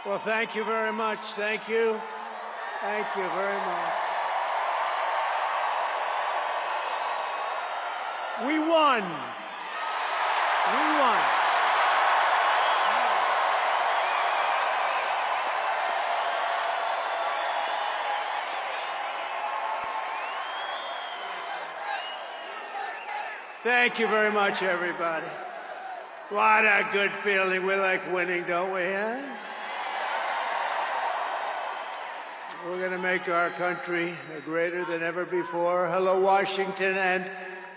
Well, thank you very much. Thank you. Thank you very much. We won. We won. Thank you very much, everybody. What a good feeling. We like winning, don't we, huh? We're going to make our country greater than ever before. Hello, Washington, and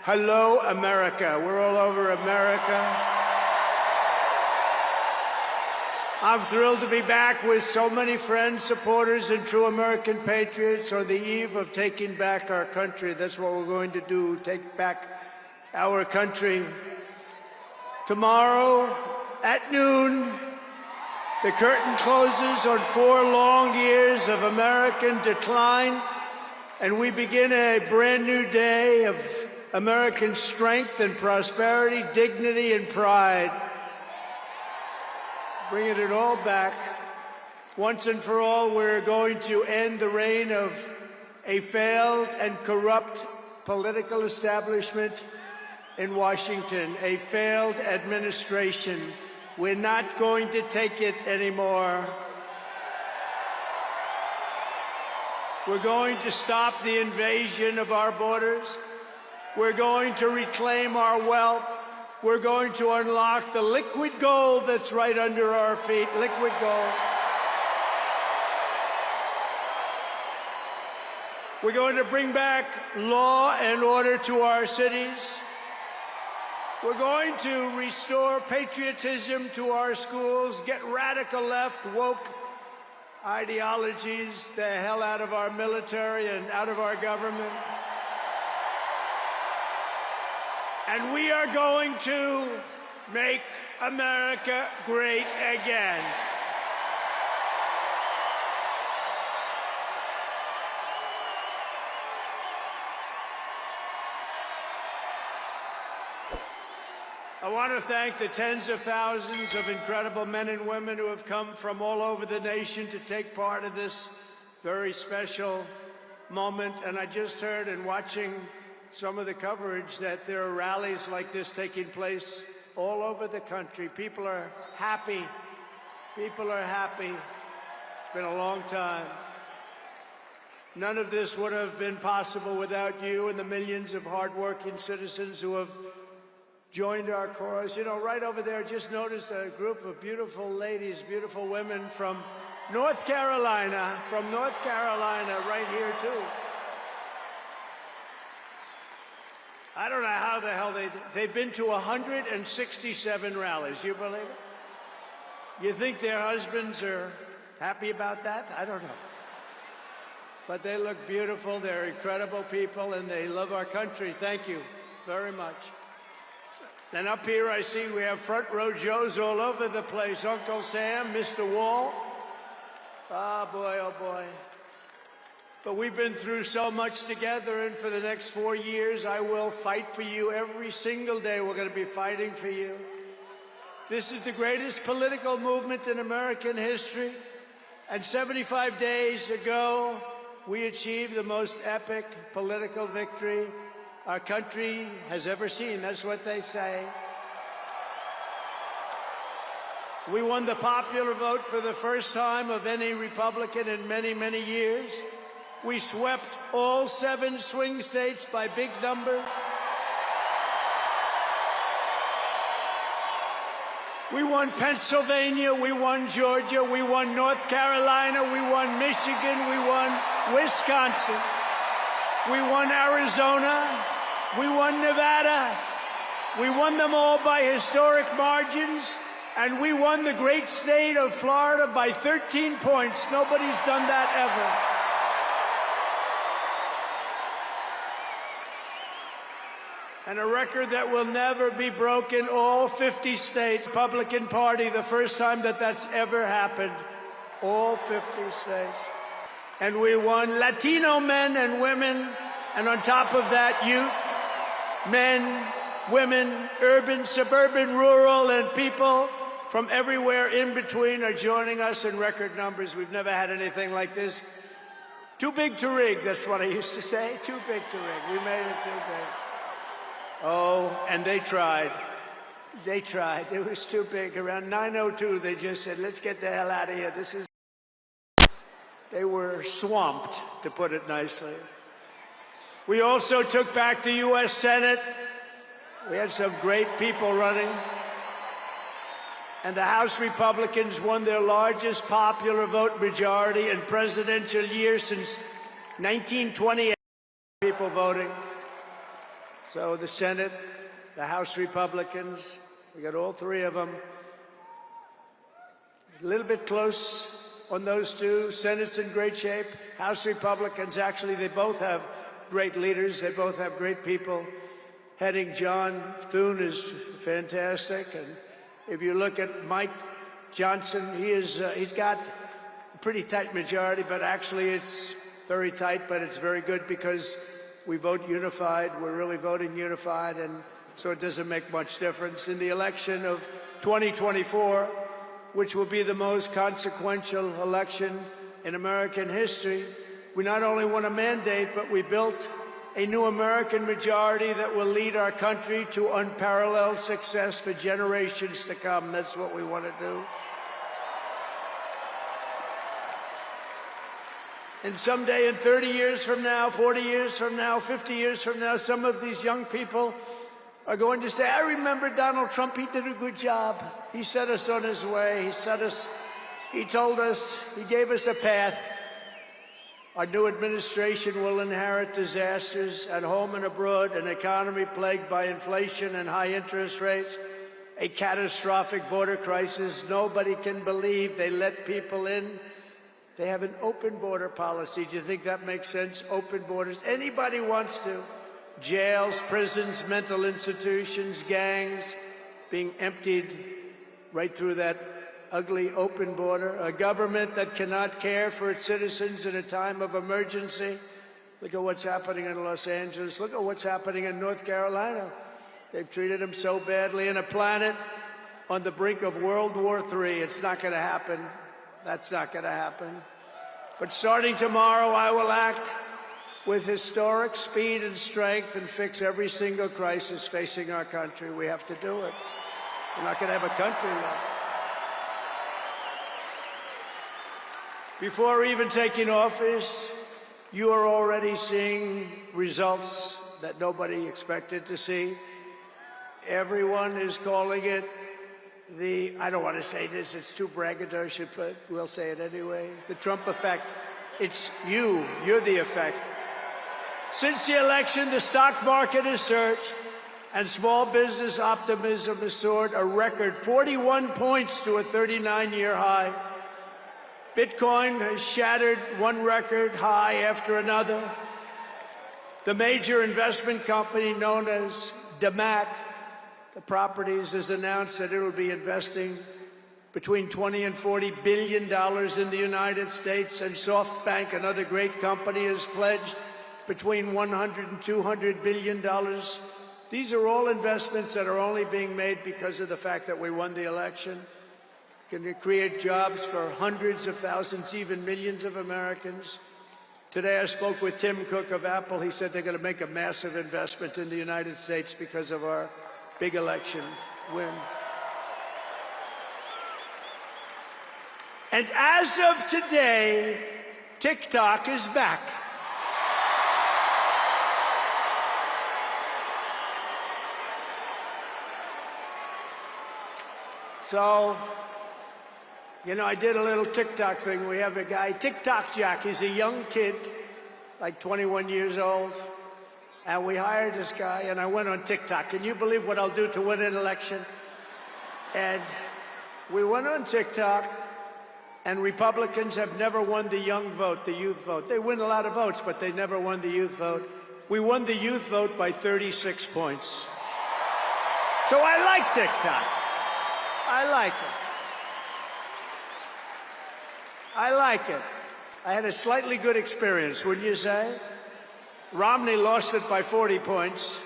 hello, America. We're all over America. I'm thrilled to be back with so many friends, supporters, and true American patriots on the eve of taking back our country. That's what we're going to do, take back our country. Tomorrow at noon, the curtain closes on 4 long years of American decline, and we begin a brand new day of American strength and prosperity, dignity and pride. Bringing it all back. Once and for all, we're going to end the reign of a failed and corrupt political establishment in Washington, a failed administration. We're not going to take it anymore. We're going to stop the invasion of our borders. We're going to reclaim our wealth. We're going to unlock the liquid gold that's right under our feet, liquid gold. We're going to bring back law and order to our cities. We're going to restore patriotism to our schools, get radical left, woke ideologies the hell out of our military and out of our government. And we are going to make America great again. I want to thank the tens of thousands of incredible men and women who have come from all over the nation to take part in this very special moment. And I just heard in watching some of the coverage that there are rallies like this taking place all over the country. People are happy. People are happy. It's been a long time. None of this would have been possible without you and the millions of hardworking citizens who have joined our cause. You know, right over there, just noticed a group of beautiful ladies, beautiful women from North Carolina, right here too. I don't know how the hell they've been to 167 rallies. You believe it? You think their husbands are happy about that? I don't know. But they look beautiful. They're incredible people, and they love our country. Thank you very much. Then up here I see we have front row Joes all over the place. Uncle Sam, Mr. Wall. Ah, boy, oh boy. But we've been through so much together, and for the next 4 years, I will fight for you every single day. We're going to be fighting for you. This is the greatest political movement in American history. And 75 days ago, we achieved the most epic political victory our country has ever seen. That's what they say. We won the popular vote for the first time of any Republican in many, many years. We swept all 7 swing states by big numbers. We won Pennsylvania, we won Georgia, we won North Carolina, we won Michigan, we won Wisconsin, we won Arizona, we won Nevada. We won them all by historic margins, and we won the great state of Florida by 13 points. Nobody's done that ever. And a record that will never be broken, all 50 states, Republican Party, the first time that that's ever happened, all 50 states. And we won Latino men and women, and on top of that, youth, men, women, urban, suburban, rural, and people from everywhere in between are joining us in record numbers. We've never had anything like this. Too big to rig, that's what I used to say. Too big to rig. We made it too big. Oh, and they tried. They tried. It was too big. Around 9:02, they just said, let's get the hell out of here. This is... They were swamped, to put it nicely. We also took back the U.S. Senate. We had some great people running. And the House Republicans won their largest popular vote majority in presidential year since 1928. People voting. So the Senate, the House Republicans, we got all three of them. A little bit close on those two. Senate's in great shape. House Republicans, actually, they both have great leaders. They both have great people heading. John Thune is fantastic. And if you look at Mike Johnson, he's got a pretty tight majority, but actually it's very tight, but it's very good because we vote unified. We're really voting unified, and so it doesn't make much difference. In the election of 2024, which will be the most consequential election in American history, we not only won a mandate, but we built a new American majority that will lead our country to unparalleled success for generations to come. That's what we want to do. And someday, in 30 years from now, 40 years from now, 50 years from now, some of these young people are going to say, I remember Donald Trump, he did a good job. He set us on his way. He told us, he gave us a path. Our new administration will inherit disasters at home and abroad, an economy plagued by inflation and high interest rates, a catastrophic border crisis. Nobody can believe they let people in. They have an open border policy. Do you think that makes sense? Open borders. Anybody wants to. Jails, prisons, mental institutions, gangs being emptied right through that ugly open border, a government that cannot care for its citizens in a time of emergency. Look at what's happening in Los Angeles. Look at what's happening in North Carolina. They've treated them so badly. In a planet on the brink of World War III, it's not going to happen. That's not going to happen. But starting tomorrow, I will act with historic speed and strength and fix every single crisis facing our country. We have to do it. We're not going to have a country left. Before even taking office, you are already seeing results that nobody expected to see. Everyone is calling it I don't want to say this, it's too braggadocious, but we'll say it anyway. The Trump effect. It's you. You're the effect. Since the election, the stock market has surged and small business optimism has soared a record 41 points to a 39-year high. Bitcoin has shattered one record high after another. The major investment company known as DMAC, the properties, has announced that it will be investing between $20 and $40 billion in the United States, and SoftBank, another great company, has pledged between $100 and $200 billion. These are all investments that are only being made because of the fact that we won the election. Can create jobs for hundreds of thousands, even millions of Americans. Today I spoke with Tim Cook of Apple. He said they're going to make a massive investment in the United States because of our big election win. And as of today, TikTok is back. So, you know, I did a little TikTok thing. We have a guy, TikTok Jack. He's a young kid, like 21 years old. And we hired this guy, and I went on TikTok. Can you believe what I'll do to win an election? And we went on TikTok, and Republicans have never won the young vote, the youth vote. They win a lot of votes, but they never won the youth vote. We won the youth vote by 36 points. So I like TikTok. I like it. I like it. I had a slightly good experience, wouldn't you say? Romney lost it by 40 points.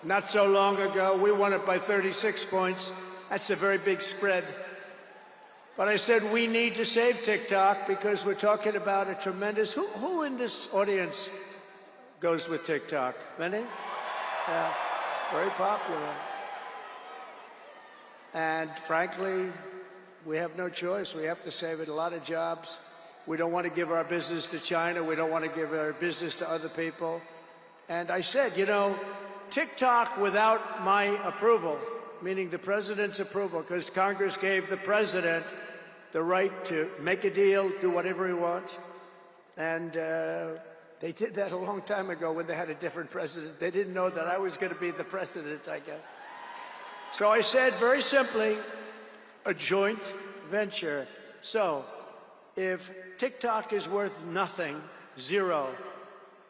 Not so long ago, we won it by 36 points. That's a very big spread. But I said we need to save TikTok because we're talking about a tremendous... Who in this audience goes with TikTok? Many? Yeah, very popular. And frankly, we have no choice. We have to save it. A lot of jobs. We don't want to give our business to China. We don't want to give our business to other people. And I said, you know, TikTok without my approval, meaning the president's approval, because Congress gave the president the right to make a deal, do whatever he wants. And they did that a long time ago when they had a different president. They didn't know that I was going to be the president, I guess. So I said, very simply, a joint venture. So if TikTok is worth nothing, zero,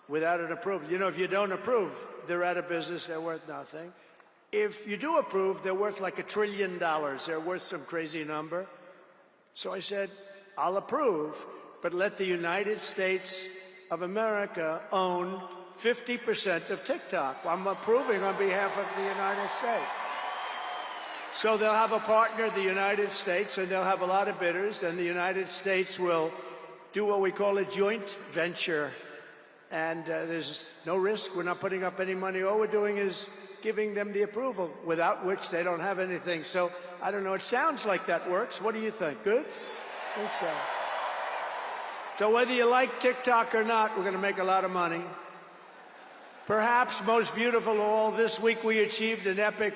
without an approval, you know, if you don't approve, they're out of business, they're worth nothing. If you do approve, they're worth like $1 trillion. They're worth some crazy number. So I said, I'll approve, but let the United States of America own 50% of TikTok. I'm approving on behalf of the United States. So they'll have a partner, the United States, and they'll have a lot of bidders, and the United States will do what we call a joint venture. And there's no risk. We're not putting up any money. All we're doing is giving them the approval, without which they don't have anything. So I don't know. It sounds like that works. What do you think? Good? I think so. So whether you like TikTok or not, we're going to make a lot of money. Perhaps most beautiful of all, this week we achieved an epic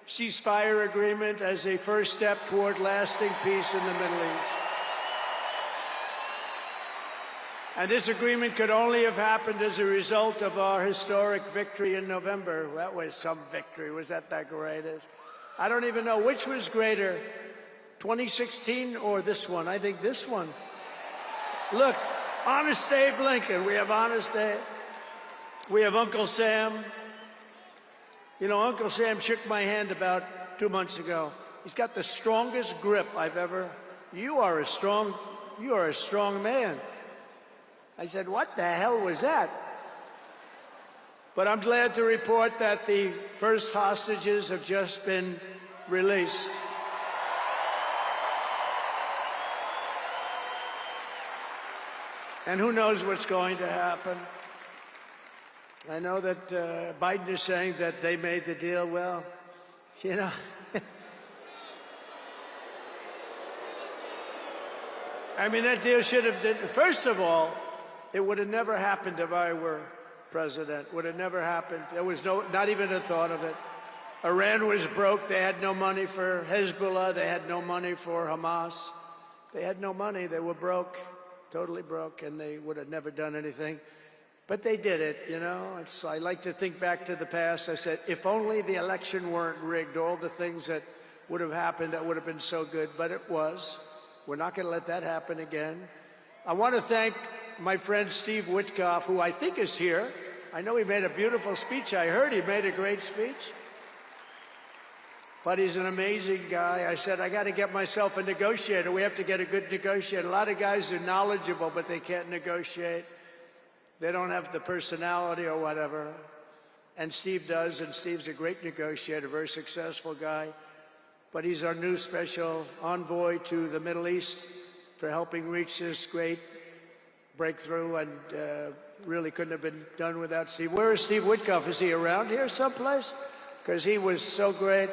ceasefire agreement as a first step toward lasting peace in the Middle East. And this agreement could only have happened as a result of our historic victory in November. That was some victory. Was that the greatest? I don't even know which was greater, 2016 or this one. I think this one. Look, Honest Abe Lincoln. We have Honest Abe. We have Uncle Sam. You know, Uncle Sam shook my hand about 2 months ago. He's got the strongest grip I've ever... You are a strong man. I said, what the hell was that? But I'm glad to report that the first hostages have just been released. And who knows what's going to happen? I know that Biden is saying that they made the deal. Well, you know, I mean, that deal should have done. First of all, it would have never happened if I were president. Would have never happened. There was not even a thought of it. Iran was broke. They had no money for Hezbollah. They had no money for Hamas. They had no money. They were broke, totally broke, and they would have never done anything. But they did it, you know. I like to think back to the past. I said, if only the election weren't rigged, all the things that would have happened, that would have been so good. But it was. We're not going to let that happen again. I want to thank my friend Steve Witkoff, who I think is here. I know he made a beautiful speech. I heard he made a great speech. But he's an amazing guy. I said, I got to get myself a negotiator. We have to get a good negotiator. A lot of guys are knowledgeable, but they can't negotiate. They don't have the personality or whatever. And Steve does, and Steve's a great negotiator, very successful guy. But he's our new special envoy to the Middle East for helping reach this great breakthrough, and really couldn't have been done without Steve. Where is Steve Witkoff? Is he around here someplace? Because he was so great.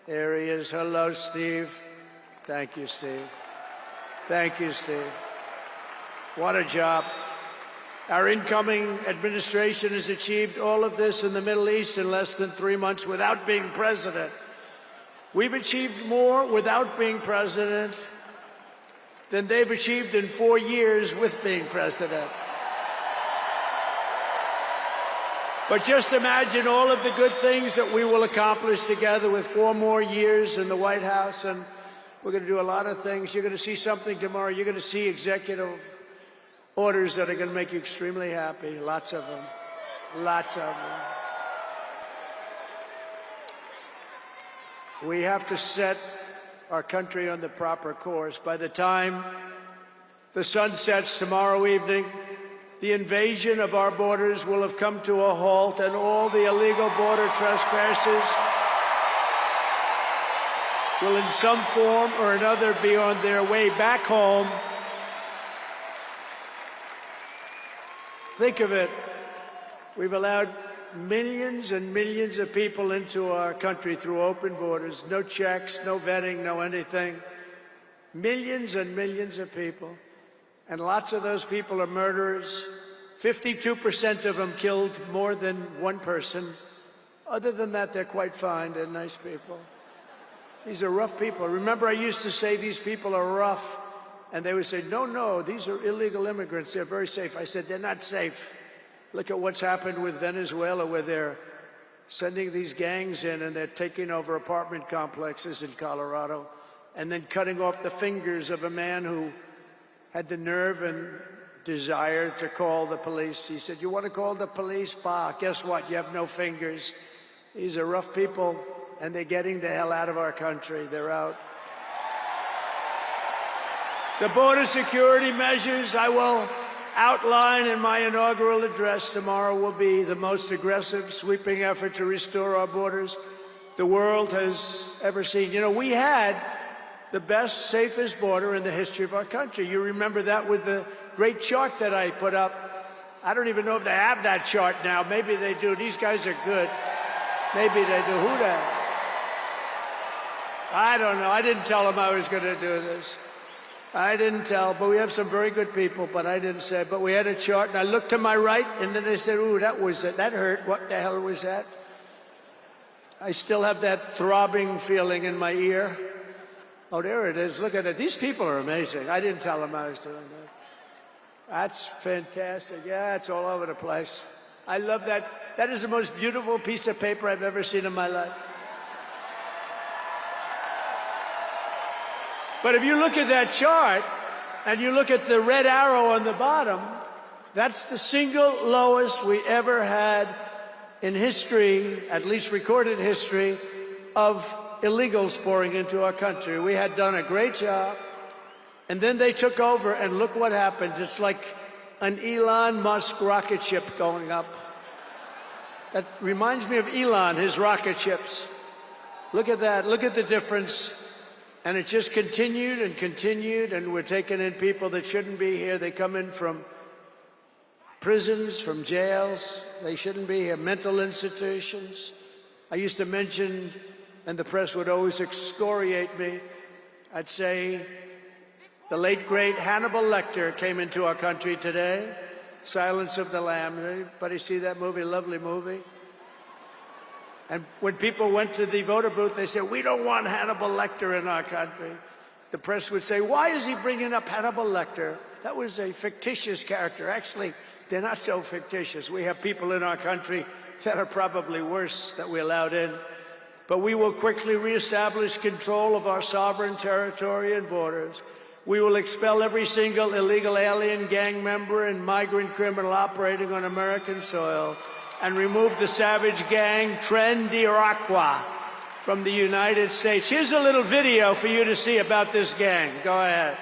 There he is. Hello, Steve. Thank you, Steve. Thank you, Steve. What a job. Our incoming administration has achieved all of this in the Middle East in less than 3 months without being president. We've achieved more without being president than they've achieved in 4 years with being president. But just imagine all of the good things that we will accomplish together with 4 more years in the White House, and we're going to do a lot of things. You're going to see something tomorrow. You're going to see executive orders that are going to make you extremely happy. Lots of them. Lots of them. We have to set our country on the proper course. By the time the sun sets tomorrow evening, the invasion of our borders will have come to a halt, and all the illegal border trespassers will in some form or another be on their way back home. Think of it. We've allowed millions and millions of people into our country through open borders, no checks, no vetting, no anything. Millions and millions of people. And lots of those people are murderers. 52% of them killed more than one person. Other than that, they're quite fine. They're nice people. These are rough people. Remember, I used to say these people are rough. And they would say, no, no, these are illegal immigrants. They're very safe. I said, they're not safe. Look at what's happened with Venezuela, where they're sending these gangs in and they're taking over apartment complexes in Colorado and then cutting off the fingers of a man who had the nerve and desire to call the police. He said, you want to call the police? Bah, guess what? You have no fingers. These are rough people, and they're getting the hell out of our country. They're out. The border security measures I will outline in my inaugural address tomorrow will be the most aggressive, sweeping effort to restore our borders the world has ever seen. You know, we had the best, safest border in the history of our country. You remember that with the great chart that I put up. I don't even know if they have that chart now. Maybe they do. These guys are good. Maybe they do. Who the hell? I don't know. I didn't tell them I was going to do this. I didn't tell, but we have some very good people, but I didn't say. But we had a chart, and I looked to my right, and then they said, ooh, that was it. That hurt. What the hell was that? I still have that throbbing feeling in my ear. Oh, there it is. Look at it. These people are amazing. I didn't tell them I was doing that. That's fantastic. Yeah, it's all over the place. I love that. That is the most beautiful piece of paper I've ever seen in my life. But if you look at that chart and you look at the red arrow on the bottom, that's the single lowest we ever had in history, at least recorded history, of illegals pouring into our country. We had done a great job, and then they took over, and look what happened. It's like an Elon Musk rocket ship going up. That reminds me of Elon, his rocket ships. Look at that. Look at the difference. And it just continued and continued, and we're taking in people that shouldn't be here. They come in from prisons, from jails. They shouldn't be here. Mental institutions. I used to mention, and the press would always excoriate me, I'd say the late, great Hannibal Lecter came into our country today. Silence of the Lamb. Anybody see that movie? Lovely movie. And when people went to the voter booth, they said, we don't want Hannibal Lecter in our country. The press would say, why is he bringing up Hannibal Lecter? That was a fictitious character. Actually, they're not so fictitious. We have people in our country that are probably worse that we allowed in. But we will quickly reestablish control of our sovereign territory and borders. We will expel every single illegal alien, gang member, and migrant criminal operating on American soil, and remove the savage gang Tren de Aragua from the United States. Here's a little video for you to see about this gang. Go ahead.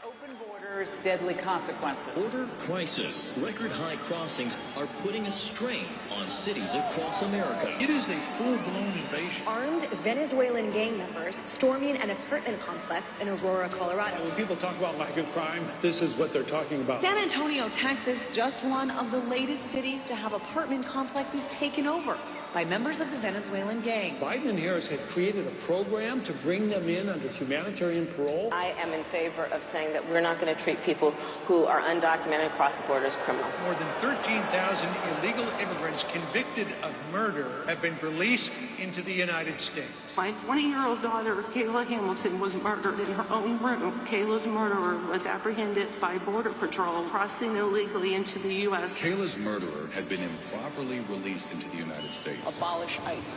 Open borders, deadly consequences. Border crisis. Record high crossings are putting a strain on cities across America. It is a full-blown invasion. Armed Venezuelan gang members storming an apartment complex in Aurora, Colorado. When people talk about MAGA crime, this is what they're talking about. San Antonio, Texas, just one of the latest cities to have apartment complexes taken over by members of the Venezuelan gang. Biden and Harris had created a program to bring them in under humanitarian parole. I am in favor of saying that we're not going to treat people who are undocumented across the border as criminals. More than 13,000 illegal immigrants convicted of murder have been released into the United States. My 20-year-old daughter, Kayla Hamilton, was murdered in her own room. Kayla's murderer was apprehended by Border Patrol crossing illegally into the U.S. Kayla's murderer had been improperly released into the United States. Abolish ICE.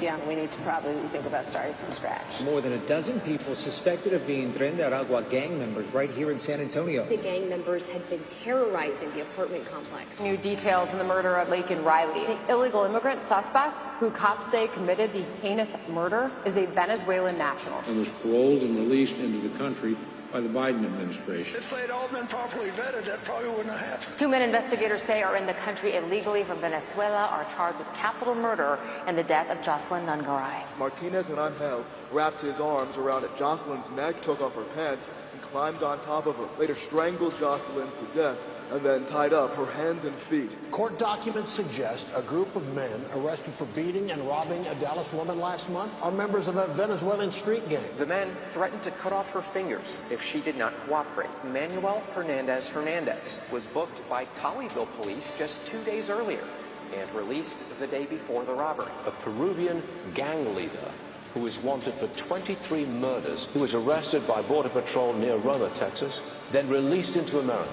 Yeah, we need to probably think about starting from scratch. More than a dozen people suspected of being Tren de Aragua gang members right here in San Antonio. The gang members had been terrorizing the apartment complex. New details in the murder of Laken Riley. The illegal immigrant suspect, who cops say committed the heinous murder, is a Venezuelan national. And was paroled and released into the country by the Biden administration. If they'd all been properly vetted, that probably wouldn't have happened. 2 men investigators say are in the country illegally from Venezuela are charged with capital murder in the death of Jocelyn Nungaray. Martinez and Angel wrapped his arms around Jocelyn's neck, took off her pants, and climbed on top of her. Later strangled Jocelyn to death and then tied up her hands and feet. Court documents suggest a group of men arrested for beating and robbing a Dallas woman last month are members of a Venezuelan street gang. The men threatened to cut off her fingers if she did not cooperate. Manuel Hernandez was booked by Colleyville police just 2 days earlier and released the day before the robbery. A Peruvian gang leader who is wanted for 23 murders, who was arrested by Border Patrol near Roma, Texas, then released into America.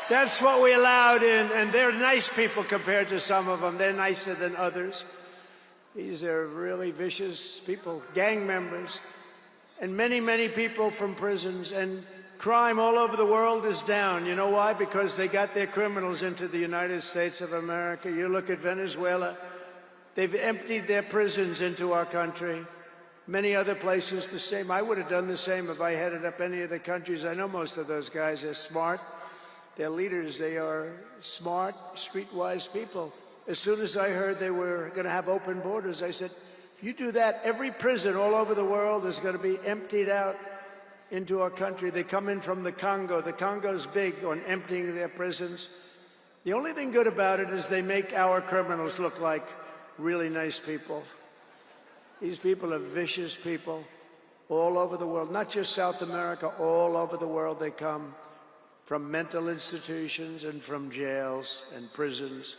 That's what we allowed in, and they're nice people compared to some of them. They're nicer than others. These are really vicious people, gang members, and many, many people from prisons. And crime all over the world is down. You know why? Because they got their criminals into the United States of America. You look at Venezuela, they've emptied their prisons into our country. Many other places the same. I would have done the same if I headed up any of the countries. I know most of those guys are smart. They're leaders. They are smart, streetwise people. As soon as I heard they were going to have open borders, I said, if you do that, every prison all over the world is going to be emptied out into our country. They come in from the Congo. The Congo's big on emptying their prisons. The only thing good about it is they make our criminals look like really nice people. These people are vicious people all over the world, not just South America, all over the world they come. From mental institutions and from jails and prisons.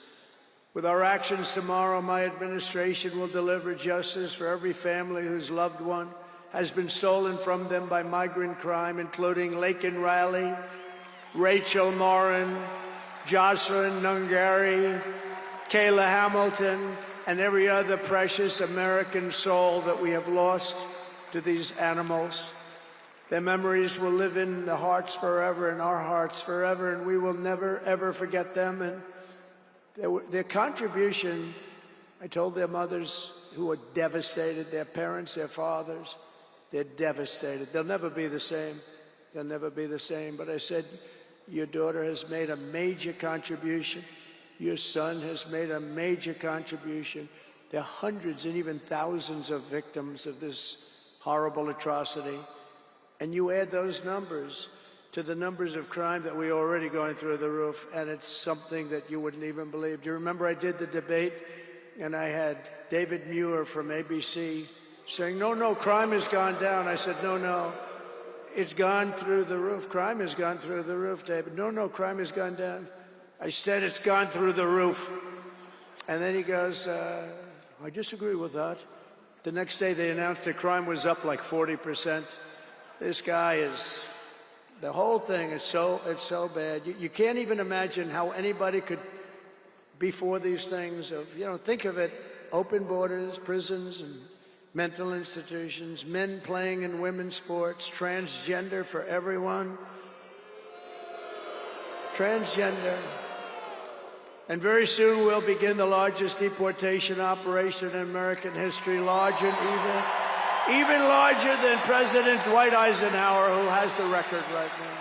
With our actions tomorrow, my administration will deliver justice for every family whose loved one has been stolen from them by migrant crime, including Laken Riley, Rachel Morin, Jocelyn Nungaray, Kayla Hamilton, and every other precious American soul that we have lost to these animals. Their memories will live in the hearts forever, in our hearts forever, and we will never, ever forget them. And their contribution, I told their mothers who were devastated, their parents, their fathers, they're devastated. They'll never be the same. They'll never be the same. But I said, your daughter has made a major contribution. Your son has made a major contribution. There are hundreds and even thousands of victims of this horrible atrocity. And you add those numbers to the numbers of crime that we're already going through the roof, and it's something that you wouldn't even believe. Do you remember I did the debate, and I had David Muir from ABC saying, no, crime has gone down. I said, no, it's gone through the roof. Crime has gone through the roof, David. No, crime has gone down. I said, it's gone through the roof. And then he goes, I disagree with that. The next day they announced that crime was up like 40%. This guy is, the whole thing is it's so bad. You can't even imagine how anybody could be for these things of, think of it, open borders, prisons and mental institutions, men playing in women's sports, transgender for everyone. Transgender. And very soon we'll begin the largest deportation operation in American history, large and evil. Even larger than President Dwight Eisenhower, who has the record right now.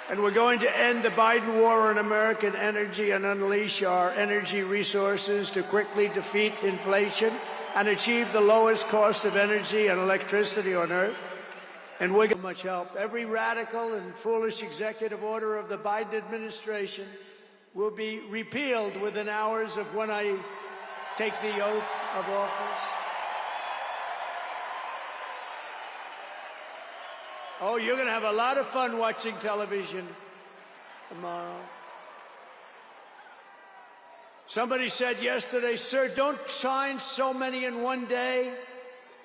And we're going to end the Biden war on American energy and unleash our energy resources to quickly defeat inflation and achieve the lowest cost of energy and electricity on earth. And we're getting much help. Every radical and foolish executive order of the Biden administration will be repealed within hours of when I take the oath of office. Oh, you're going to have a lot of fun watching television tomorrow. Somebody said yesterday, sir, don't sign so many in one day.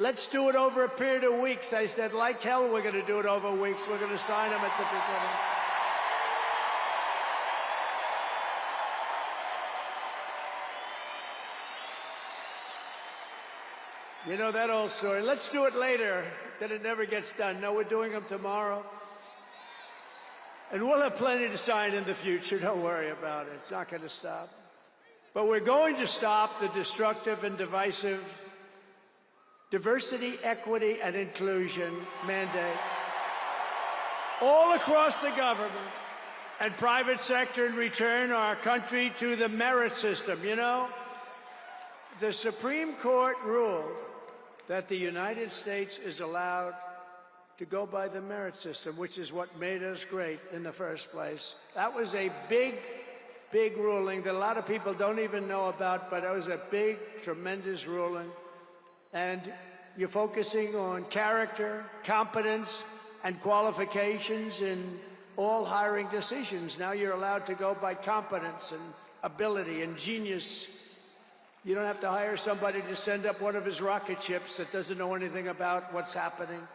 Let's do it over a period of weeks. I said, like hell, we're going to do it over weeks. We're going to sign them at the beginning. You know that old story. Let's do it later, then it never gets done. No, we're doing them tomorrow. And we'll have plenty to sign in the future. Don't worry about it. It's not going to stop. But we're going to stop the destructive and divisive diversity, equity, and inclusion mandates all across the government and private sector and return our country to the merit system. You know, the Supreme Court ruled that the United States is allowed to go by the merit system, which is what made us great in the first place. That was a big ruling that a lot of people don't even know about, but it was a big, tremendous ruling. And you're focusing on character, competence, and qualifications in all hiring decisions. Now you're allowed to go by competence and ability and genius. You don't have to hire somebody to send up one of his rocket ships that doesn't know anything about what's happening.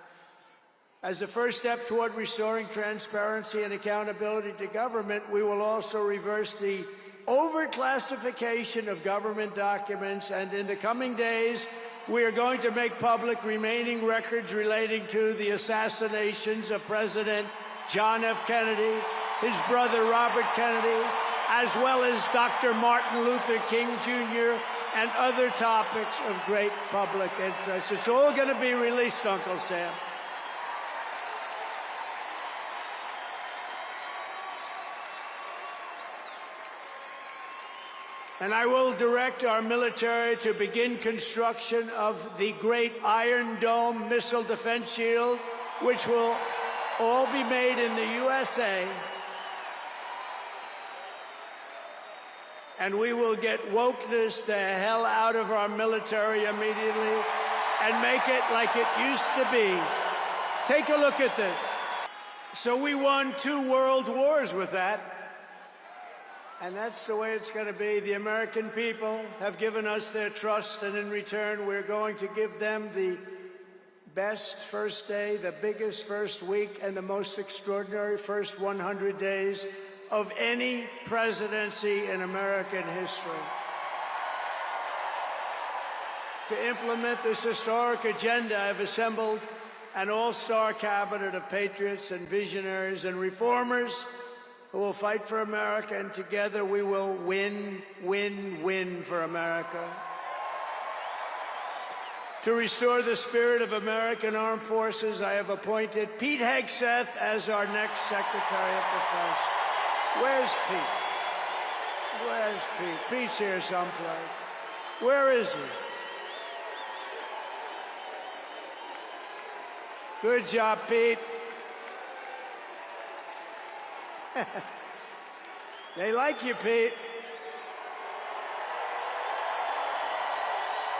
As a first step toward restoring transparency and accountability to government, we will also reverse the overclassification of government documents, and in the coming days, we are going to make public remaining records relating to the assassinations of President John F. Kennedy, his brother Robert Kennedy, as well as Dr. Martin Luther King Jr., and other topics of great public interest. It's all going to be released, Uncle Sam. And I will direct our military to begin construction of the great Iron Dome missile defense shield, which will all be made in the USA. And we will get wokeness the hell out of our military immediately and make it like it used to be. Take a look at this. So we won 2 world wars with that. And that's the way it's going to be. The American people have given us their trust, and in return, we're going to give them the best first day, the biggest first week, and the most extraordinary first 100 days of any presidency in American history. To implement this historic agenda, I've assembled an all-star cabinet of patriots and visionaries and reformers who will fight for America, and together we will win, win, win for America. To restore the spirit of American Armed Forces, I have appointed Pete Hegseth as our next Secretary of Defense. Where's Pete? Where's Pete? Pete's here someplace. Where is he? Good job, Pete. They like you, Pete.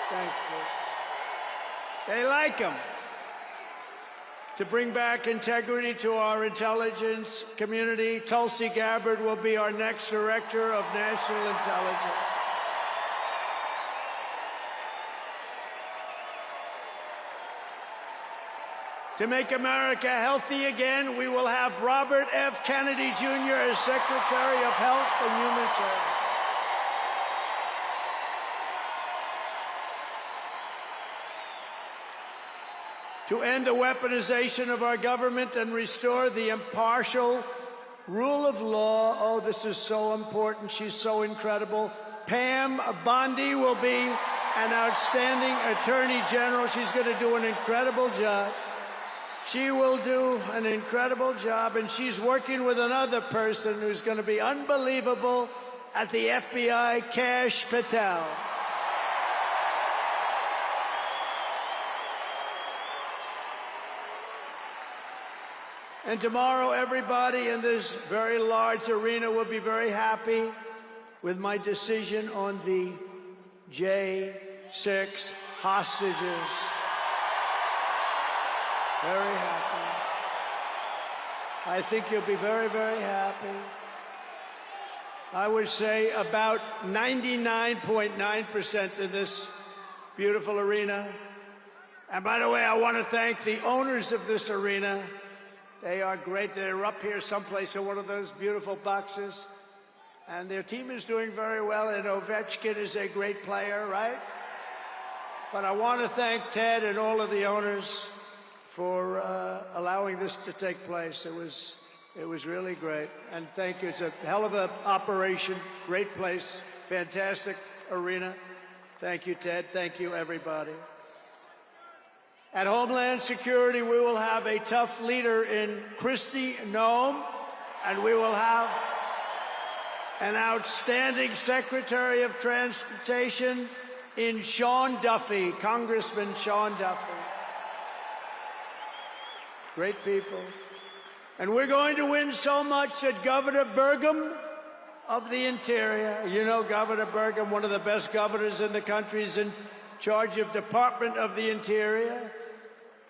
Thanks, Pete. They like him. To bring back integrity to our intelligence community, Tulsi Gabbard will be our next Director of National Intelligence. To make America healthy again, we will have Robert F. Kennedy Jr. as Secretary of Health and Human Services. To end the weaponization of our government and restore the impartial rule of law. Oh, this is so important. She's so incredible. Pam Bondi will be an outstanding Attorney General. She's going to do an incredible job. She will do an incredible job, and she's working with another person who's going to be unbelievable at the FBI, Kash Patel. And tomorrow, everybody in this very large arena will be very happy with my decision on the J6 hostages. Very happy. I think you'll be very, very happy. I would say about 99.9% in this beautiful arena. And by the way, I want to thank the owners of this arena. They are great. They're up here someplace in one of those beautiful boxes. And their team is doing very well, and Ovechkin is a great player, right? But I want to thank Ted and all of the owners for allowing this to take place. It was really great. And thank you. It's a hell of an operation, great place. fantastic arena. Thank you, Ted. Thank you, everybody. At Homeland Security, we will have a tough leader in Kristi Noem, and we will have an outstanding Secretary of Transportation in Sean Duffy, Congressman Sean Duffy. Great people. And we're going to win so much that Governor Burgum of the Interior, you know Governor Burgum, one of the best governors in the country, is in charge of Department of the Interior,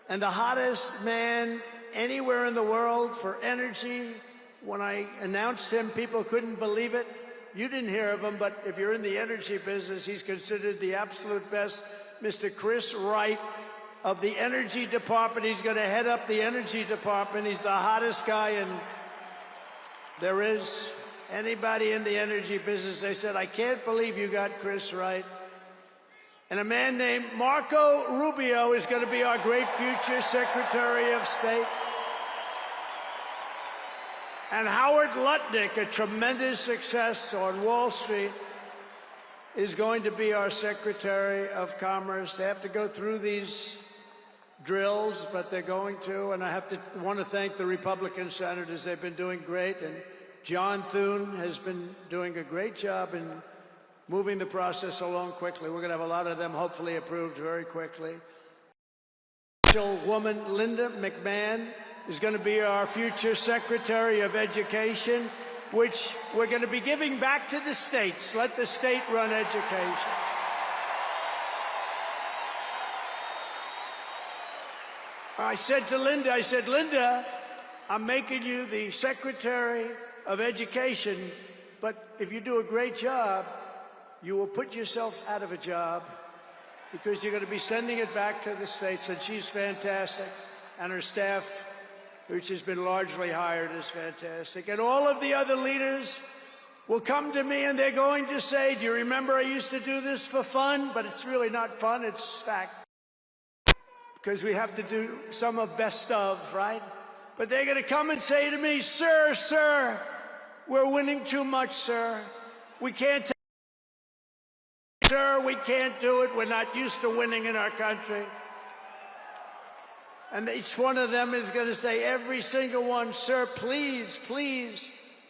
and the hottest man anywhere in the world for energy. When I announced him, people couldn't believe it. You didn't hear of him, but if you're in the energy business, he's considered the absolute best. Mr. Chris Wright of the Energy Department. He's going to head up the Energy Department. He's the hottest guy there is. Anybody in the energy business, they said, I can't believe you got Chris Wright. And a man named Marco Rubio is going to be our great future Secretary of State. And Howard Lutnick, a tremendous success on Wall Street, is going to be our Secretary of Commerce. They have to go through these drills, but they're going to. And I want to thank the Republican senators. They've been doing great. And John Thune has been doing a great job in moving the process along quickly. We're going to have a lot of them hopefully approved very quickly. Woman Linda McMahon is going to be our future Secretary of Education, which we're going to be giving back to the states. Let the state run education. I said to Linda, Linda, I'm making you the Secretary of Education, but if you do a great job, you will put yourself out of a job because you're going to be sending it back to the states. And she's fantastic, and her staff, which has been largely hired, is fantastic. And all of the other leaders will come to me and they're going to say, do you remember I used to do this for fun? But it's really not fun, it's fact. Because we have to do some of best of, right? But they're going to come and say to me, sir, we're winning too much, sir. We can't sir, we can't do it. We're not used to winning in our country. And each one of them is going to say, every single one, sir, please,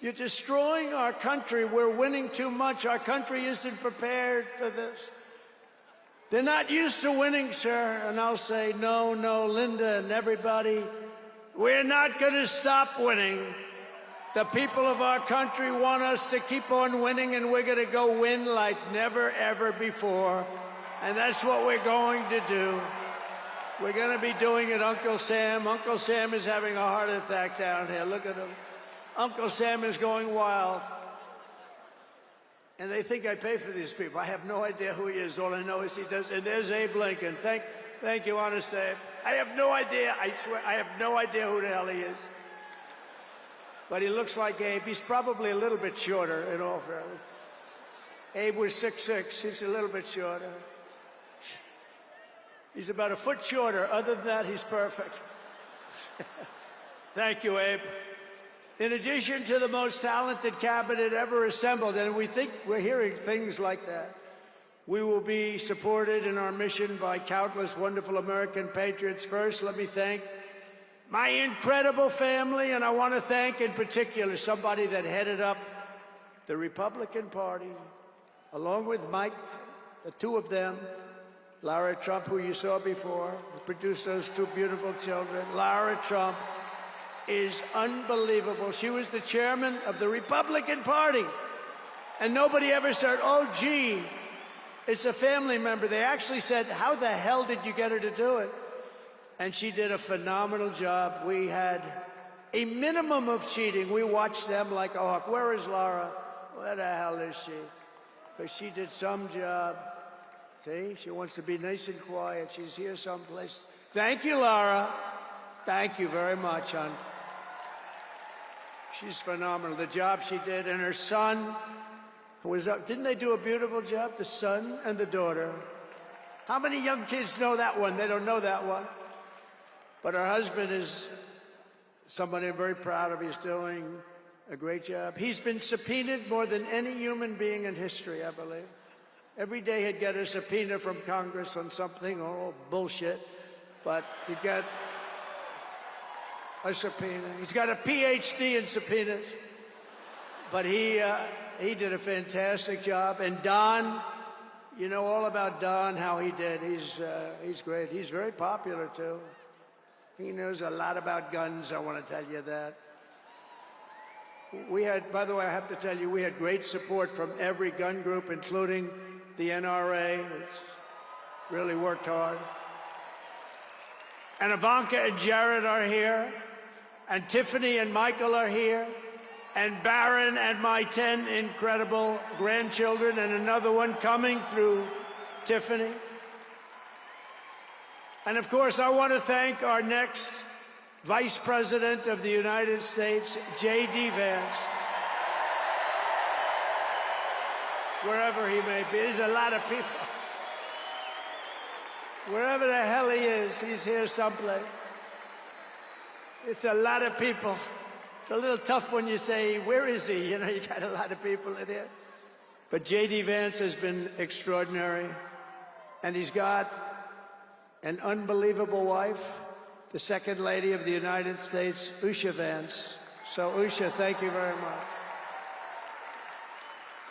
you're destroying our country. We're winning too much. Our country isn't prepared for this. They're not used to winning, sir. And I'll say, no, Linda and everybody, we're not going to stop winning. The people of our country want us to keep on winning, and we're going to go win like never, ever before. And that's what we're going to do. We're going to be doing it, Uncle Sam. Uncle Sam is having a heart attack down here. Look at him. Uncle Sam is going wild. And they think I pay for these people. I have no idea who he is. All I know is he does. And there's Abe Lincoln. Thank you, honest Abe. I have no idea. I swear, I have no idea who the hell he is. But he looks like Abe. He's probably a little bit shorter, in all fairness. Abe was 6'6". He's a little bit shorter. He's about a foot shorter. Other than that, he's perfect. Thank you, Abe. In addition to the most talented cabinet ever assembled, and we're hearing things like that, we will be supported in our mission by countless wonderful American patriots. First, let me thank my incredible family, and I want to thank in particular somebody that headed up the Republican Party, along with Mike, the two of them, Lara Trump, who you saw before, who produced those two beautiful children. Lara Trump is unbelievable. She was the chairman of the Republican Party, and nobody ever said, oh, gee, it's a family member. They actually said, how the hell did you get her to do it? And she did a phenomenal job. We had a minimum of cheating. We watched them like a hawk. Where is Laura? Where the hell is she? Because she did some job. See, she wants to be nice and quiet. She's here someplace. Thank you, Laura. Thank you very much, hon. She's phenomenal. The job she did, and her son was up. Didn't they do a beautiful job? The son and the daughter. How many young kids know that one? They don't know that one. But her husband is somebody I'm very proud of. He's doing a great job. He's been subpoenaed more than any human being in history, I believe. Every day he'd get a subpoena from Congress on something, oh, bullshit. But he'd get a subpoena. He's got a PhD in subpoenas. But he did a fantastic job. And Don, you know all about Don, how he did. He's great. He's very popular, too. He knows a lot about guns, I want to tell you that. We had, by the way, I have to tell you, we had great support from every gun group, including the NRA, which really worked hard. And Ivanka and Jared are here, and Tiffany and Michael are here, and Barron and my 10 incredible grandchildren, and another one coming through Tiffany. And of course, I want to thank our next Vice President of the United States, J.D. Vance, wherever he may be. There's a lot of people. Wherever the hell he is, he's here someplace. It's a lot of people. It's a little tough when you say, where is he? You know, you got a lot of people in here. But J.D. Vance has been extraordinary. And he's got an unbelievable wife, the Second Lady of the United States, Usha Vance. So, Usha, thank you very much.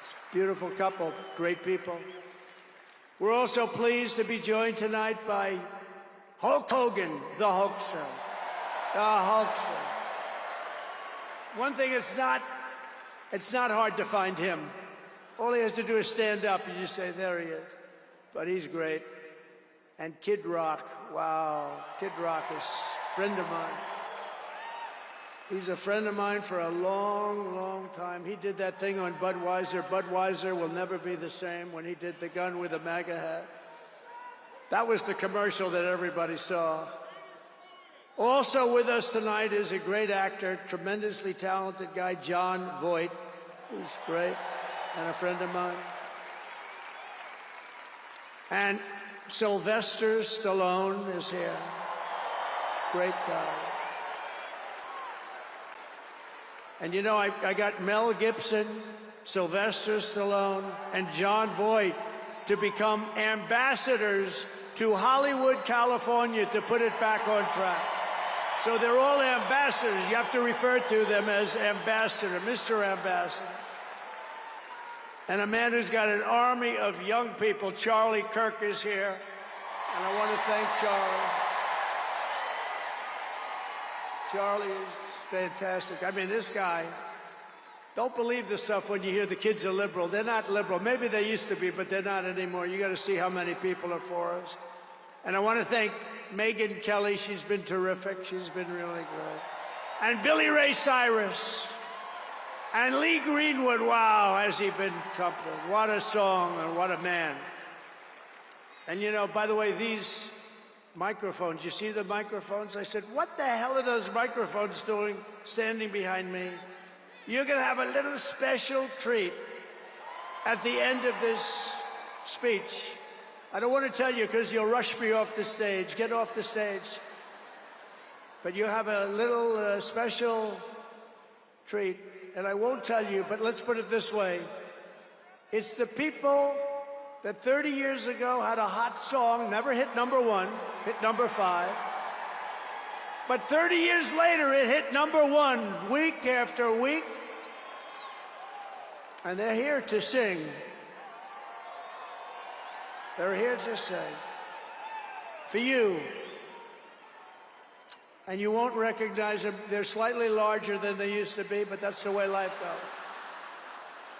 It's a beautiful couple, great people. We're also pleased to be joined tonight by Hulk Hogan, the Hulkster. The Hulkster. One thing, it's not hard to find him. All he has to do is stand up and you say, there he is. But he's great. And Kid Rock, wow, Kid Rock is a friend of mine. He's a friend of mine for a long, long time. He did that thing on Budweiser. Budweiser will never be the same when he did the gun with the MAGA hat. That was the commercial that everybody saw. Also with us tonight is a great actor, tremendously talented guy, Jon Voight, who's great, and a friend of mine. And Sylvester Stallone is here. Great guy. And you know, I got Mel Gibson, Sylvester Stallone, and Jon Voight to become ambassadors to Hollywood, California, to put it back on track. So they're all ambassadors. You have to refer to them as ambassador, Mr. Ambassador. And a man who's got an army of young people, Charlie Kirk, is here. And I want to thank Charlie. Charlie is fantastic. I mean, this guy, don't believe this stuff when you hear the kids are liberal. They're not liberal. Maybe they used to be, but they're not anymore. You got to see how many people are for us. And I want to thank Megyn Kelly. She's been terrific. She's been really great. And Billy Ray Cyrus. And Lee Greenwood, wow, has he been something. What a song and what a man. And you know, by the way, these microphones, you see the microphones? I said, what the hell are those microphones doing standing behind me? You're going to have a little special treat at the end of this speech. I don't want to tell you because you'll rush me off the stage. Get off the stage. But you have a little special treat. And I won't tell you, but let's put it this way. It's the people that 30 years ago had a hot song, never hit #1, hit #5. But 30 years later, it hit #1 week after week. And they're here to sing. They're here to sing. For you. And you won't recognize them. They're slightly larger than they used to be, but that's the way life goes.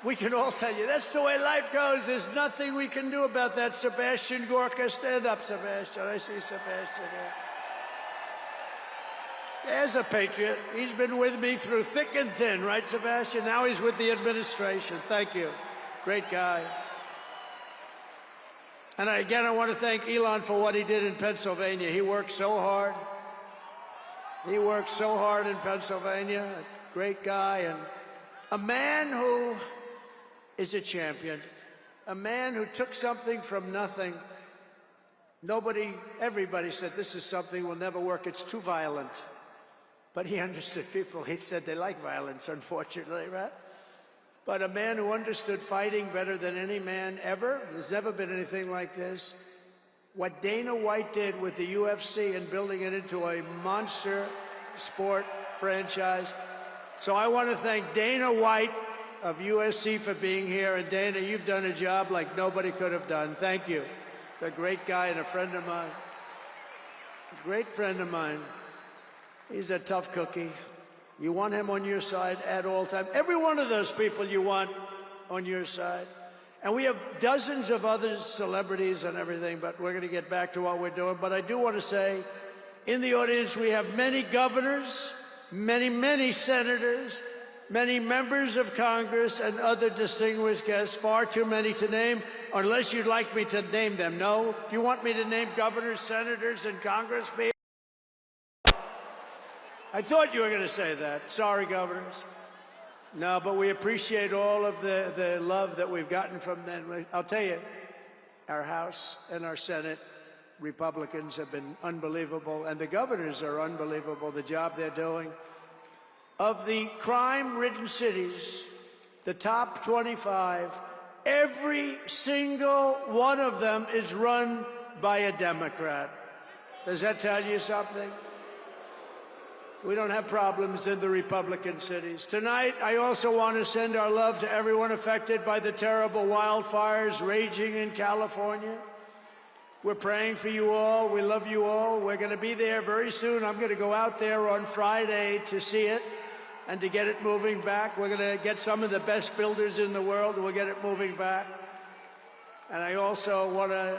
We can all tell you, that's the way life goes. There's nothing we can do about that. Sebastian Gorka, stand up, Sebastian. I see Sebastian here. There's a patriot. He's been with me through thick and thin, right, Sebastian? Now he's with the administration. Thank you. Great guy. And again, I want to thank Elon for what he did in Pennsylvania. He worked so hard. He worked so hard in Pennsylvania. A great guy and a man who is a champion. A man who took something from nothing. Everybody said this is something will never work. It's too violent. but he understood people. He said they like violence, unfortunately, right? But a man who understood fighting better than any man ever. There's never been anything like this. What Dana White did with the UFC and building it into a monster sport franchise. So I want to thank Dana White of USC for being here. And Dana, you've done a job like nobody could have done. Thank you. He's a great guy and a friend of mine. A great friend of mine. He's a tough cookie. You want him on your side at all times. Every one of those people you want on your side. And we have dozens of other celebrities and everything, but we're going to get back to what we're doing. But I do want to say, in the audience, we have many governors, many senators, many members of Congress, and other distinguished guests, far too many to name, unless you'd like me to name them. No? Do you want me to name governors, senators, and congresspeople? I thought you were going to say that. Sorry, governors. No, but we appreciate all of the love that we've gotten from them. I'll tell you, our House and our Senate Republicans have been unbelievable, and the governors are unbelievable, the job they're doing. Of the crime-ridden cities, the top 25, every single one of them is run by a Democrat. Does that tell you something? We don't have problems in the Republican cities. Tonight, I also want to send our love to everyone affected by the terrible wildfires raging in California. We're praying for you all. We love you all. We're going to be there very soon. I'm going to go out there on Friday to see it and to get it moving back. We're going to get some of the best builders in the world, and we'll get it moving back. And I also want to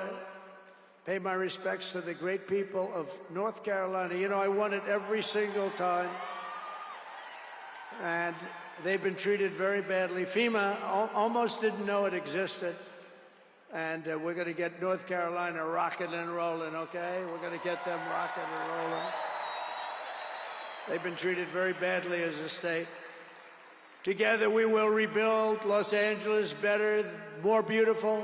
pay my respects to the great people of North Carolina. You know, I won it every single time, and they've been treated very badly. FEMA almost didn't know it existed, and we're going to get North Carolina rocking and rolling, okay? We're going to get them rocking and rolling. They've been treated very badly as a state. Together we will rebuild Los Angeles better, more beautiful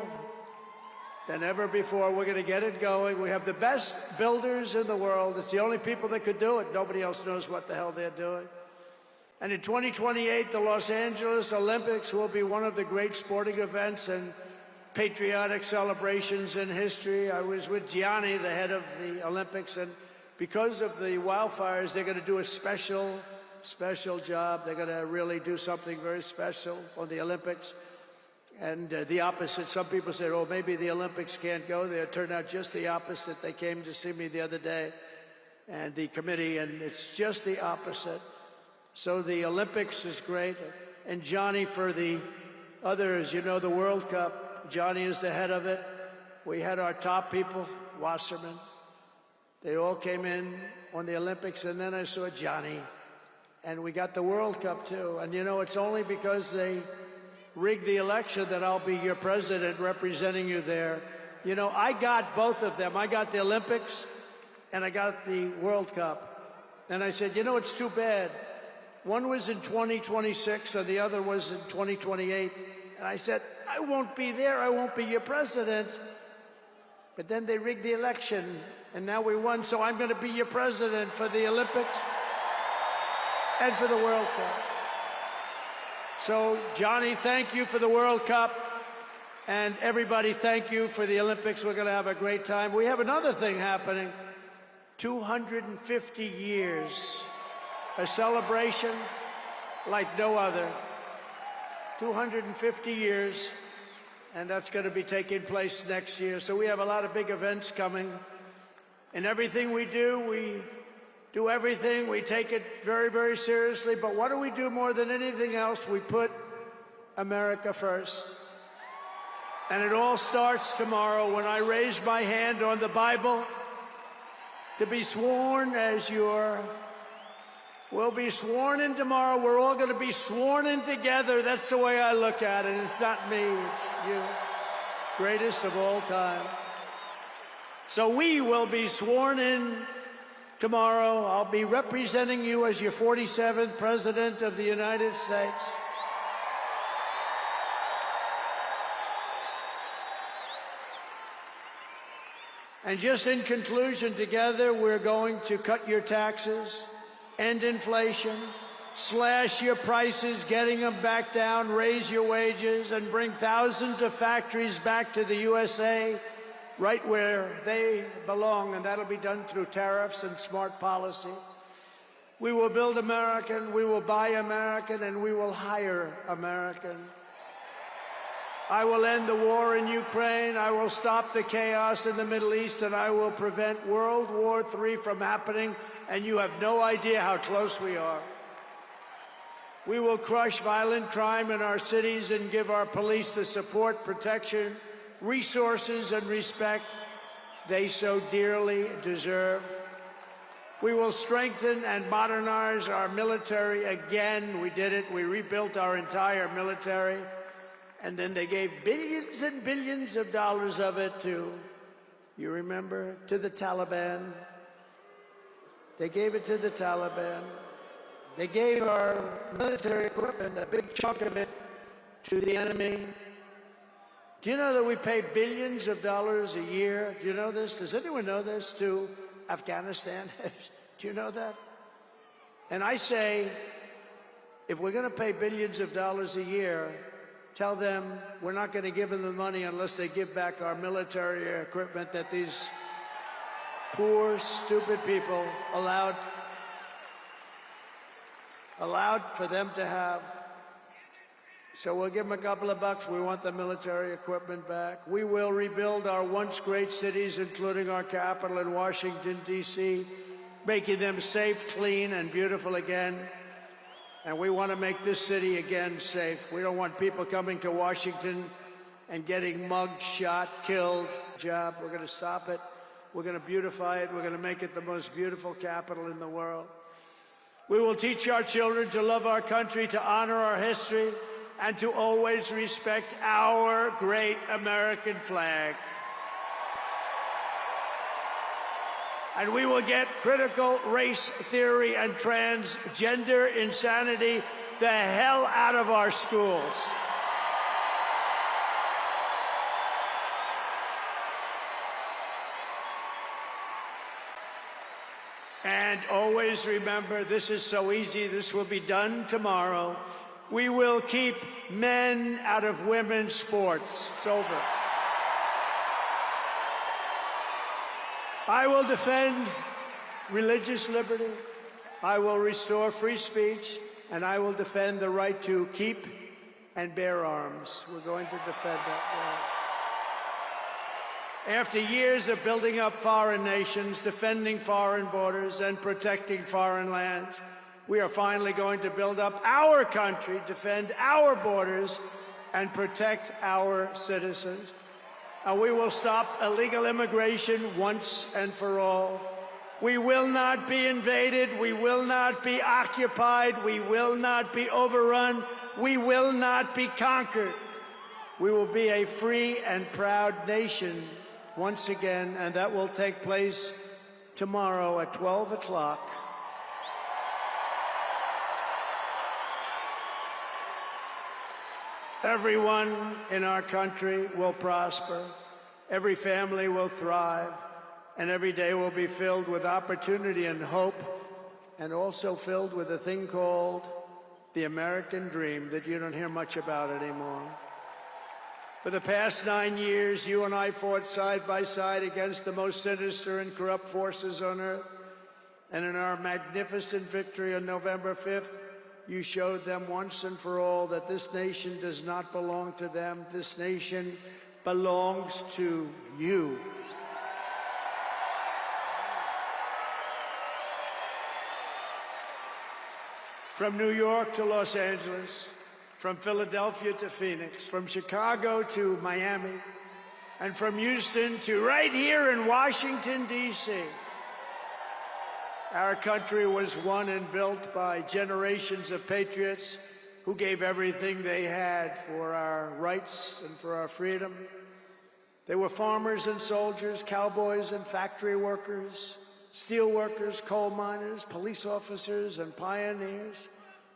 than ever before. We're going to get it going. We have the best builders in the world. It's the only people that could do it. Nobody else knows what the hell they're doing. And in 2028, the Los Angeles Olympics will be one of the great sporting events and patriotic celebrations in history. I was with Gianni, the head of the Olympics, and because of the wildfires, they're going to do a special job. They're going to really do something very special on the Olympics. And the opposite, some people said, oh, maybe the Olympics can't go there. It turned out just the opposite. They came to see me the other day, and the committee, and it's just the opposite. So the Olympics is great. And Johnny, for the others, you know, the World Cup, Johnny is the head of it. We had our top people, Wasserman. They all came in on the Olympics, and then I saw Johnny. And we got the World Cup, too. And, you know, it's only because they rigged the election that I'll be your president representing you there. You know, I got both of them. I got the Olympics, and I got the World Cup. And I said, you know, it's too bad. One was in 2026, and the other was in 2028. And I said, I won't be there. I won't be your president. But then they rigged the election, and now we won, so I'm going to be your president for the Olympics and for the World Cup. So, Johnny, thank you for the World Cup, and everybody, thank you for the Olympics. We're going to have a great time. We have another thing happening, 250 years, a celebration like no other, 250 years. And that's going to be taking place next year. So we have a lot of big events coming. And everything we do everything. We take it very, very seriously. But what do we do more than anything else? We put America first. And it all starts tomorrow when I raise my hand on the Bible to be sworn as we'll be sworn in tomorrow. We're all going to be sworn in together. That's the way I look at it. It's not me, it's you. Greatest of all time. So we will be sworn in tomorrow. I'll be representing you as your 47th President of the United States. And just in conclusion, together we're going to cut your taxes. end inflation, slash your prices, getting them back down, raise your wages, and bring thousands of factories back to the USA, right where they belong, and that'll be done through tariffs and smart policy. We will build American, we will buy American, and we will hire American. I will end the war in Ukraine, I will stop the chaos in the Middle East, and I will prevent World War III from happening, and you have no idea how close we are. We will crush violent crime in our cities and give our police the support, protection, resources, and respect they so dearly deserve. We will strengthen and modernize our military again. We did it. We rebuilt our entire military. And then they gave billions and billions of dollars of it to, you remember, to the Taliban. They gave it to the Taliban. They gave our military equipment, a big chunk of it, to the enemy. Do you know that we pay billions of dollars a year? Do you know this? Does anyone know this? To Afghanistan? Do you know that? And I say, if we're going to pay billions of dollars a year, tell them we're not going to give them the money unless they give back our military equipment that these poor, stupid people allowed for them to have. So we'll give them a couple of bucks. We want the military equipment back. We will rebuild our once great cities, including our capital in Washington, D.C., making them safe, clean, and beautiful again. And we want to make this city again safe. We don't want people coming to Washington and getting mugged, shot, killed. We're going to stop it. We're going to beautify it. We're going to make it the most beautiful capital in the world. We will teach our children to love our country, to honor our history, and to always respect our great American flag. And we will get critical race theory and transgender insanity the hell out of our schools. And always remember, this is so easy, this will be done tomorrow. We will keep men out of women's sports. It's over. I will defend religious liberty. I will restore free speech, and I will defend the right to keep and bear arms. We're going to defend that. After years of building up foreign nations, defending foreign borders, and protecting foreign lands, we are finally going to build up our country, defend our borders, and protect our citizens. And we will stop illegal immigration once and for all. We will not be invaded. We will not be occupied. We will not be overrun. We will not be conquered. We will be a free and proud nation once again, and that will take place tomorrow at 12 o'clock. Everyone in our country will prosper, every family will thrive, and every day will be filled with opportunity and hope, and also filled with a thing called the American dream that you don't hear much about anymore. For the past 9 years, you and I fought side by side against the most sinister and corrupt forces on earth, and in our magnificent victory on November 5th, you showed them once and for all that this nation does not belong to them. This nation belongs to you. From New York to Los Angeles, from Philadelphia to Phoenix, from Chicago to Miami, and from Houston to right here in Washington, D.C., our country was won and built by generations of patriots who gave everything they had for our rights and for our freedom. They were farmers and soldiers, cowboys and factory workers, steel workers, coal miners, police officers, and pioneers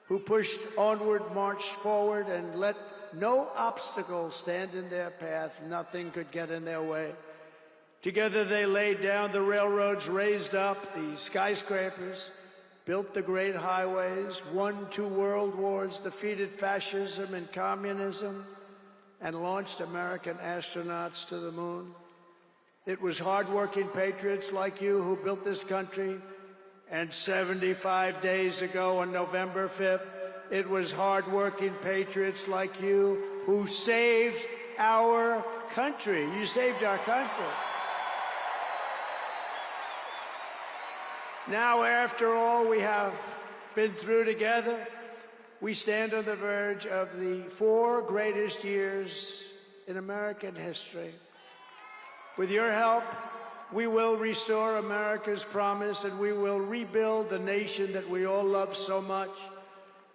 who pushed onward, marched forward, and let no obstacle stand in their path. Nothing could get in their way. Together they laid down the railroads, raised up the skyscrapers, built the great highways, won 2 world wars, defeated fascism and communism, and launched American astronauts to the moon. It was hardworking patriots like you who built this country. And 75 days ago on November 5th, it was hardworking patriots like you who saved our country. You saved our country. Now, after all we have been through together, we stand on the verge of the 4 greatest years in American history. With your help, we will restore America's promise, and we will rebuild the nation that we all love so much.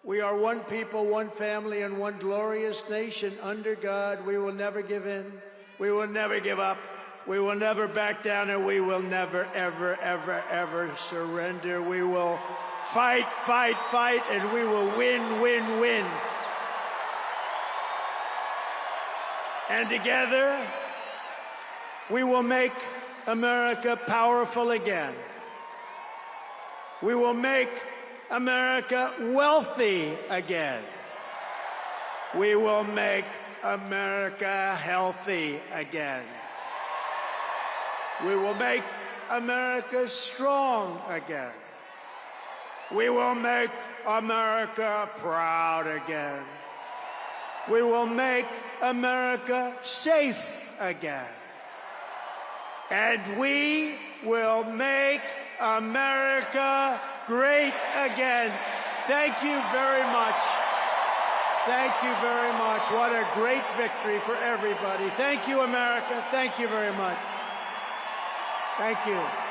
We are one people, one family, and one glorious nation under God. We will never give in. We will never give up. We will never back down, and we will never, ever, ever, ever surrender. We will fight, fight, fight, and we will win, win, win. And together, we will make America powerful again. We will make America wealthy again. We will make America healthy again. We will make America strong again. We will make America proud again. We will make America safe again. And we will make America great again. Thank you very much. Thank you very much. What a great victory for everybody. Thank you, America. Thank you very much. Thank you.